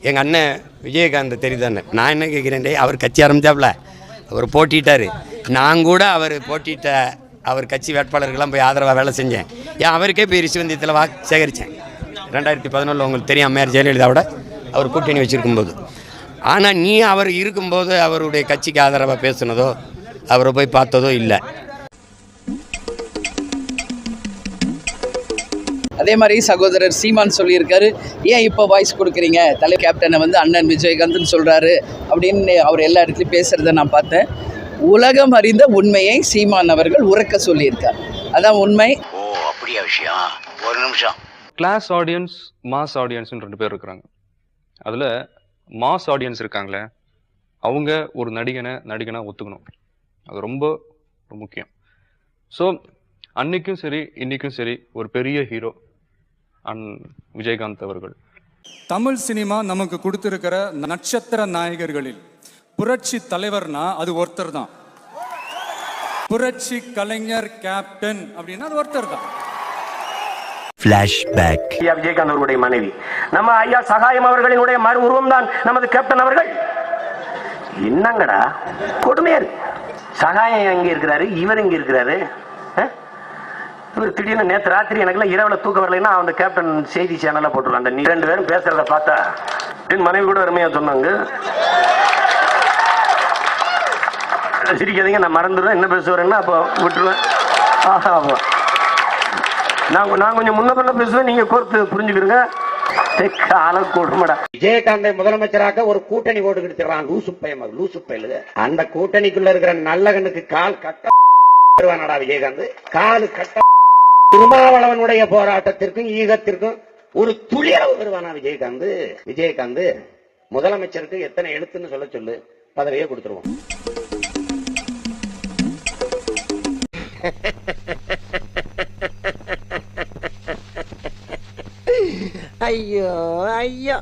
எங்கள் அண்ணன் விஜயகாந்த் தெரியுதானே, நான் என்ன கேட்குறேன், அவர் கட்சி ஆரம்பித்தாப்புல அவர் போட்டிட்டார். நான் கூட அவர் போட்டிட்ட அவர் கட்சி வேட்பாளர்கள்லாம் போய் ஆதரவாக வேலை செஞ்சேன். ஏன் அவருக்கே போய் ரிஷிவந்தியத்தில் சேகரித்தேன் 2011 உங்களுக்கு தெரியும், அம்மையார் ஜெயலலிதாவோட அவர் கூட்டணி வச்சுருக்கும்போது. ஆனால் நீ அவர் இருக்கும்போது அவருடைய கட்சிக்கு ஆதரவாக பேசுனதோ அவரை போய் பார்த்ததோ இல்லை. அதே மாதிரி சகோதரர் சீமான் சொல்லியிருக்காரு, ஏன் இப்போ வாய்ஸ் கொடுக்குறீங்க, தலைவர் கேப்டனை வந்து அண்ணன் விஜயகாந்த்னு சொல்கிறாரு அப்படின்னு அவர் எல்லா இடத்துலையும் பேசுகிறத நான் பார்த்தேன். உலகம் அறிந்த உண்மையை சீமான் அவர்கள் உறக்க சொல்லியிருக்கார். அதான் உண்மை. ஓ அப்படியா விஷயம்? ஒரு நிமிஷம். கிளாஸ் ஆடியன்ஸ், மாஸ் ஆடியன்ஸ்னு 2 பேர் இருக்கிறாங்க. அதில் மாஸ் ஆடியன்ஸ் இருக்காங்களே, அவங்க ஒரு நடிகனாக ஒத்துக்கணும். அது ரொம்ப முக்கியம். ஸோ அன்னைக்கும் சரி இன்னைக்கும் சரி ஒரு பெரிய ஹீரோ விஜயகாந்த் அவர்கள். தமிழ் சினிமா நமக்கு கொடுத்திருக்கிற நட்சத்திர நாயகர்களில் புரட்சி தலைவர்னா அது ஒருத்தர் தான். புரட்சி கலைஞர் கேப்டன் அப்படின்னா அது ஒருத்தர் தான். விஜயகாந்த் அவர்களுடைய மனைவி நம்ம ஐயா சகாயம் அவர்களினுடைய மறு உருவம் தான் நமது கேப்டன் அவர்கள். என்னங்கடா கொடுமையா இருக்கு. சகாயம் எங்க இருக்கிறாரு, இவர் எங்க இருக்கிறாரு? இவர் திடீர்னு நேற்று ராத்திரி எனக்குலாம் இரவுல தூக்கம் வரலைன்னா அந்த கேப்டன் செய்தி சேனல்ல போட்டுருவான். அந்த 2 பேரும் பேசுறத பார்த்தா என் மனைவி கூட அருமையா சொன்னாங்க. சிரிக்காதீங்க, நான் மறந்துடுவேன் என்ன பேசுவேன்னா அப்போ விட்டுருவேன். நான் கொஞ்சம் முன்ன பண்ண பேசுவேன், நீங்க கோர்த்து புரிஞ்சுக்கிறீங்க. விஜயகாந்தை முதலமைச்சராக ஒரு கூட்டணி ஓட்டு கிடைச்சிடறான். லூசு பயலு. அந்த கூட்டணிக்குள்ள இருக்கிற நல்லகனுக்கு கால் கட்ட வருவானடா விஜயகாந்த். காலு கட்ட திருமாவளவனுடைய போராட்டத்திற்கும் ஈகத்திற்கும் ஒரு துளியளவு வருவானா விஜயகாந்த் முதலமைச்சருக்கு எத்தனை எழுத்துன்னு சொல்ல சொல்லு, பதவியே கொடுத்துருவோம். ஐயோ ஐயோ.